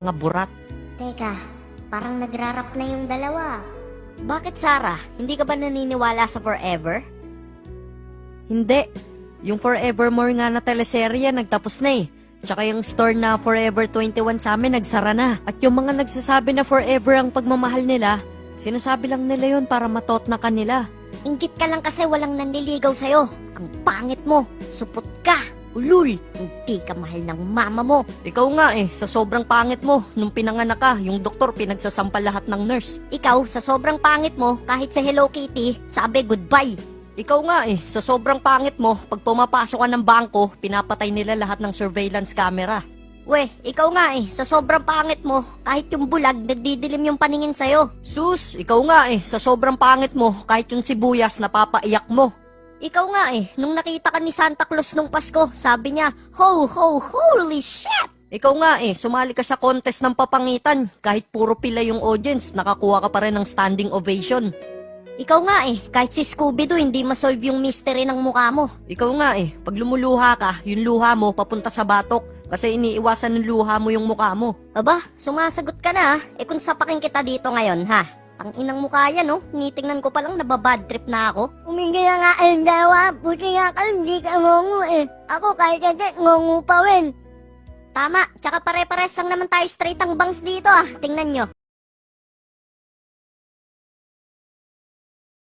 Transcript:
Mga burat. Teka, parang nagrarap na yung dalawa. Bakit, Sarah? Hindi ka ba naniniwala sa forever? Hindi. Yung Forevermore nga na teleserye nagtapos na eh. Tsaka yung store na Forever 21 sa amin nagsara na. At yung mga nagsasabi na forever ang pagmamahal nila, sinasabi lang nila yun para matot na kanila. Inggit ka lang kasi walang nanliligaw sa'yo. Ang pangit mo, supot ka. Ulul! Hindi ka mahal ng mama mo. Ikaw nga eh, sa sobrang pangit mo, nung pinanganak ka, yung doktor pinagsasampal lahat ng nurse. Ikaw, sa sobrang pangit mo, kahit sa Hello Kitty, sabi goodbye. Ikaw nga eh, sa sobrang pangit mo, pag pumapasok ka ng bangko, pinapatay nila lahat ng surveillance camera. Weh, ikaw nga sa sobrang pangit mo, kahit yung bulag, nagdidilim yung paningin sa'yo. Sus, ikaw nga eh, sa sobrang pangit mo, kahit yung sibuyas napapaiyak mo. Ikaw nga nung nakita ka ni Santa Claus nung Pasko, sabi niya, ho, ho, holy shit! Ikaw nga eh, sumali ka sa contest ng papangitan, kahit puro pila yung audience, nakakuha ka pa rin ng standing ovation. Ikaw nga kahit si Scooby-Doo hindi masolve yung mystery ng mukha mo. Ikaw nga eh, pag lumuluha ka, yung luha mo papunta sa batok, kasi iniiwasan ng luha mo yung mukha mo. Aba, sumasagot ka na kung sapakin kita dito ngayon ang inang mukha yan tinitingnan ko palang nababad trip na ako. Umingi na nga dawa, buti nga ka hindi ka ngungu Ako kahit hindi, ngungu pa rin. Tama, tsaka pare-pares lang naman tayo straight ang bangs dito tingnan nyo.